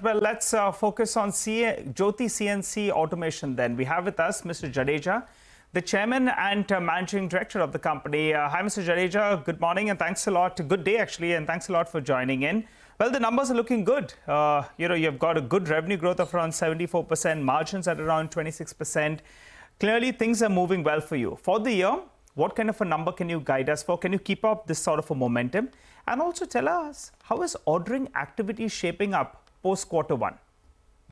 Well, let's focus on Jyoti CNC Automation then. We have with us Mr. Jadeja, the Chairman and Managing Director of the company. Hi, Mr. Jadeja. Good morning and thanks a lot. Good day, actually, and thanks a lot for joining in. Well, the numbers are looking good. You've got a good revenue growth of around 74%, margins at around 26%. Clearly, things are moving well for you. For the year, what kind of a number can you guide us for? Can you keep up this sort of a momentum? And also tell us, how is ordering activity shaping up post Q1?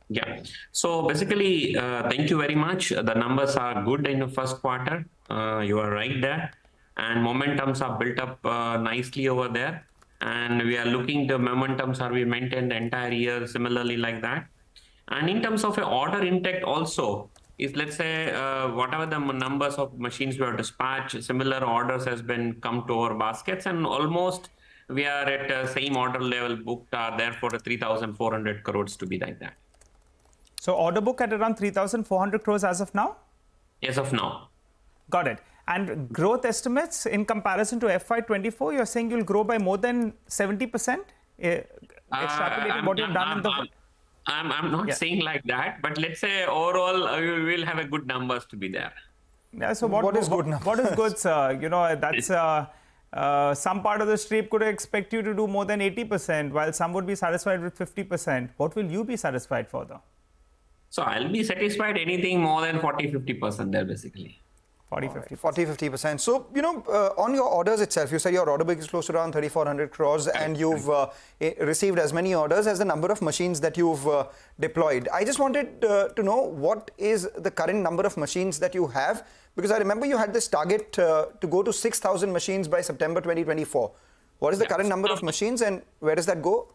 Yeah, so basically, thank you very much. The numbers are good in the first quarter. You are right there. And momentums are built up nicely over there. And we are looking, the momentums are we maintain the entire year similarly like that. And in terms of an order intake also, is let's say whatever the numbers of machines we have dispatched, similar orders has been come to our baskets, and almost we are at same order level booked are therefore 3,400 crores to be like that. So order book at around 3,400 crores as of now? As of now. Got it. And growth estimates in comparison to FY24, you're saying you'll grow by more than 70%? Extrapolating what you've done in the... I'm not saying like that, but let's say overall we will have a good numbers to be there. Yeah, so what is good? What is good, sir? You know, that's some part of the street could expect you to do more than 80%, while some would be satisfied with 50%. What will you be satisfied for, though? So I'll be satisfied anything more than 40-50% there, basically. 40-50%. So, you know, on your orders itself, you said your order book is close to around 3,400 crores and you've received as many orders as the number of machines that you've deployed. I just wanted to know what is the current number of machines that you have, because I remember you had this target to go to 6,000 machines by September 2024. What is the current number of machines and where does that go?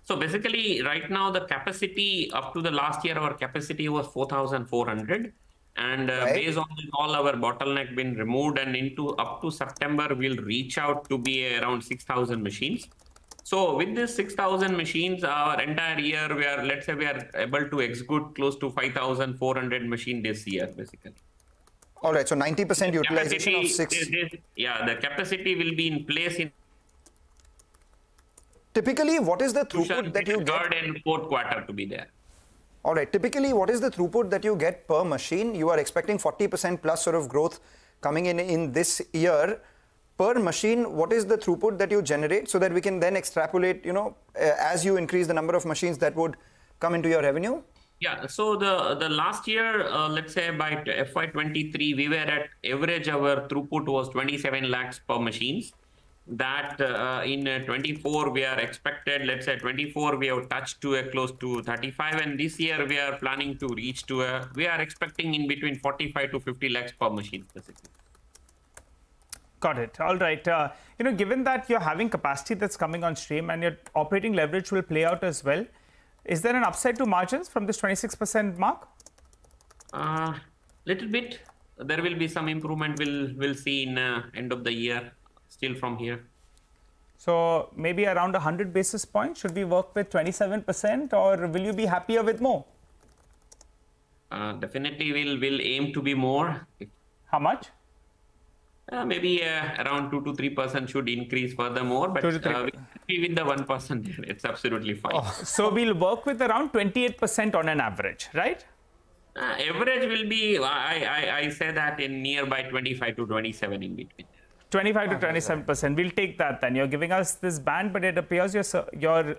So basically, right now, the capacity up to the last year, our capacity was 4,400. And based on all our bottleneck been removed and up to September, we'll reach out to be around 6,000 machines. So with this 6,000 machines, our entire year, let's say we are able to execute close to 5,400 machines this year, basically. All right, so 90% utilization of 6. Yeah, the capacity will be in place in. Typically, what is the throughput that you get? Third and fourth quarter to be there. All right. Typically, what is the throughput that you get per machine? You are expecting 40% plus sort of growth coming in this year. Per machine, what is the throughput that you generate so that we can then extrapolate, you know, as you increase the number of machines that would come into your revenue? Yeah. So the last year, let's say by FY23, we were at average, our throughput was 27 lakhs per machines. That in 24 we are expected, let's say 24 we have touched to a close to 35, and this year we are planning to reach to we are expecting in between 45 to 50 lakhs per machine specifically. Got it. All right. You know, given that you're having capacity that's coming on stream and your operating leverage will play out as well, is there an upside to margins from this 26% mark? Little bit. There will be some improvement. We'll see in end of the year. Still from here. So maybe around 100 basis points, should we work with 27% or will you be happier with more? Definitely we'll aim to be more. How much? Maybe around 2 to 3% should increase furthermore, but we'll be with the 1%. It's absolutely fine. Oh, so we'll work with around 28% on an average, right? Average will be, I say that in nearby 25 to 27 in between. 25 to 27%. We'll take that then. You're giving us this band, but it appears you're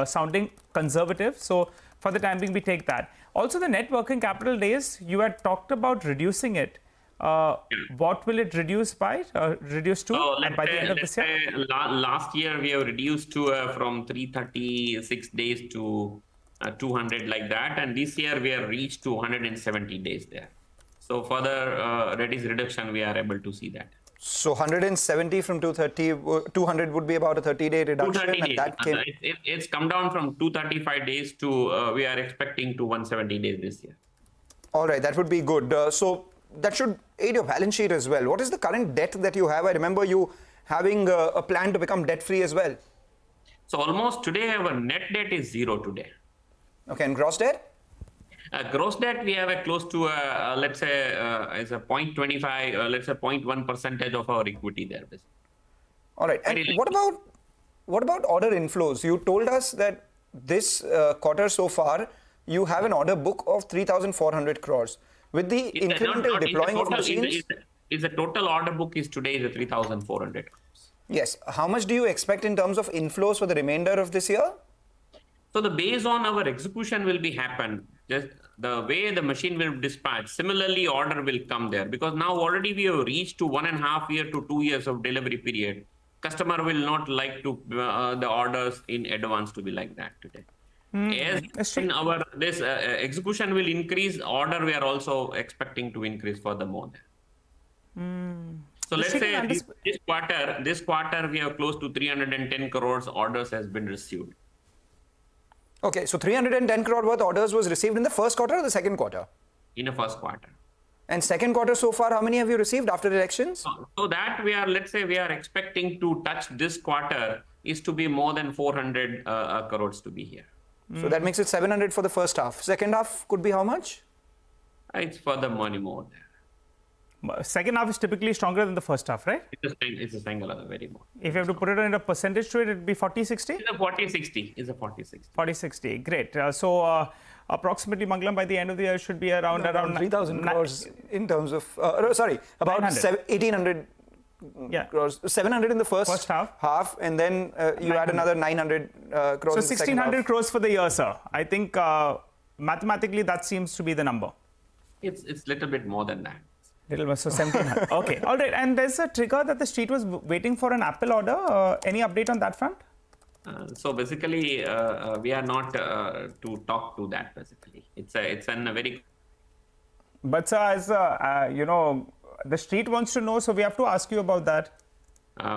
sounding conservative. So for the time being, we take that. Also, the net working capital days, you had talked about reducing it. What will it reduce by? Reduce to by the end of this year? Last year, we have reduced to from 336 days to 200 like that. And this year, we have reached to 170 days there. So further reduction, we are able to see that. So 170 from 200 would be about a 30-day reduction. 230 days. And that came... It's come down from 235 days to we are expecting to 170 days this year. All right, that would be good. So that should aid your balance sheet as well. What is the current debt that you have? I remember you having a plan to become debt-free as well. So almost today our net debt is 0 today. Okay, and gross debt? Gross debt, we have a close to, let's say, is a 0.25, let's say 0.1% of our equity there. Basically. All right. And what about order inflows? You told us that this quarter so far, you have an order book of 3,400 crores. With the incremental deploying of machines... The total order book is today the 3,400 crores. Yes. How much do you expect in terms of inflows for the remainder of this year? So the based on our execution will be happen. Just the way the machine will dispatch, similarly order will come there, because now already we have reached to 1.5 years to 2 years of delivery period. Customer will not like to the orders in advance to be like that today. As in our this execution will increase, order we are also expecting to increase furthermore. So let's say this quarter we have close to 310 crores orders has been received. Okay, so 310 crore worth orders was received in the first quarter or the second quarter? In the first quarter. And second quarter so far, how many have you received after elections? So that we are, let's say we are expecting to touch this quarter is to be more than 400 crores to be here. So that makes it 700 for the first half. Second half could be how much? It's further money more there. Second half is typically stronger than the first half, right? It's a single very more. If you have to put it in a percentage to it, it would be 40-60? It's a 40-60. It's a 40-60. 40-60. Great. So approximately, Mangalam, by the end of the year should be around 3,000 crores in terms of, sorry, about 1,800 crores. 700 in the first half, and then you add another 900 crores. So 1,600 crores for the year, sir. I think mathematically that seems to be the number. It's a little bit more than that. Little more, so 1,700. Okay, all right. And there's a trigger that the street was waiting for an Apple order. Any update on that front? So basically, we are not to talk to that. Basically, it's a very. But sir, as you know, the street wants to know, so we have to ask you about that.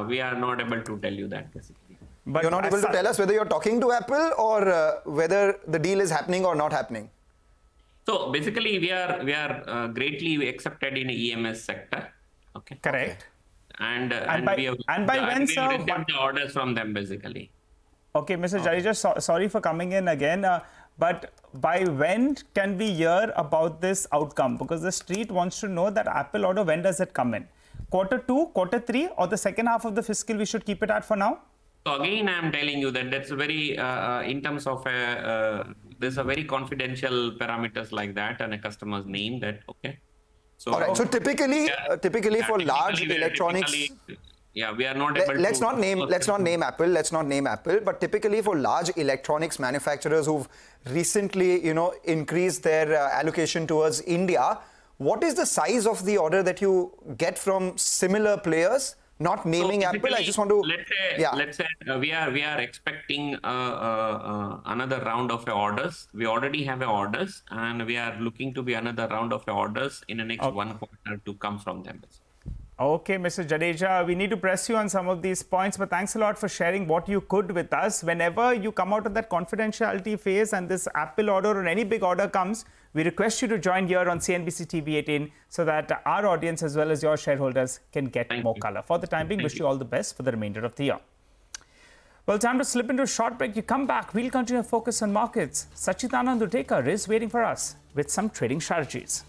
We are not able to tell you that basically. But you're not able to tell us whether you're talking to Apple or whether the deal is happening or not happening. So basically, we are greatly accepted in the EMS sector. Okay. Correct. And by when, sir? We received the orders from them basically. Okay, Mr. Jadeja, sorry for coming in again. But by when can we hear about this outcome? Because the street wants to know that Apple order, when does it come in? Quarter 2, quarter 3, or the second half of the fiscal we should keep it at for now? So again, I'm telling you that that's very, in terms of, there's a very confidential parameters like that and a customer's name that, okay. So, all right, so typically for large electronics, yeah, we are not able to. Let's not name Apple, but typically for large electronics manufacturers who've recently, increased their allocation towards India, what is the size of the order that you get from similar players? Not naming Apple, I just want to... Let's say we are expecting another round of orders. We already have orders, and we are looking to be another round of orders in the next 1 quarter to come from them. Okay, Mr. Jadeja, we need to press you on some of these points, but thanks a lot for sharing what you could with us. Whenever you come out of that confidentiality phase and this Apple order or any big order comes, we request you to join here on CNBC-TV18 so that our audience as well as your shareholders can get more color. For the time being, wish you all the best for the remainder of the year. Well, time to slip into a short break. You come back, we'll continue to focus on markets. Sachit Anand Udekar is waiting for us with some trading strategies.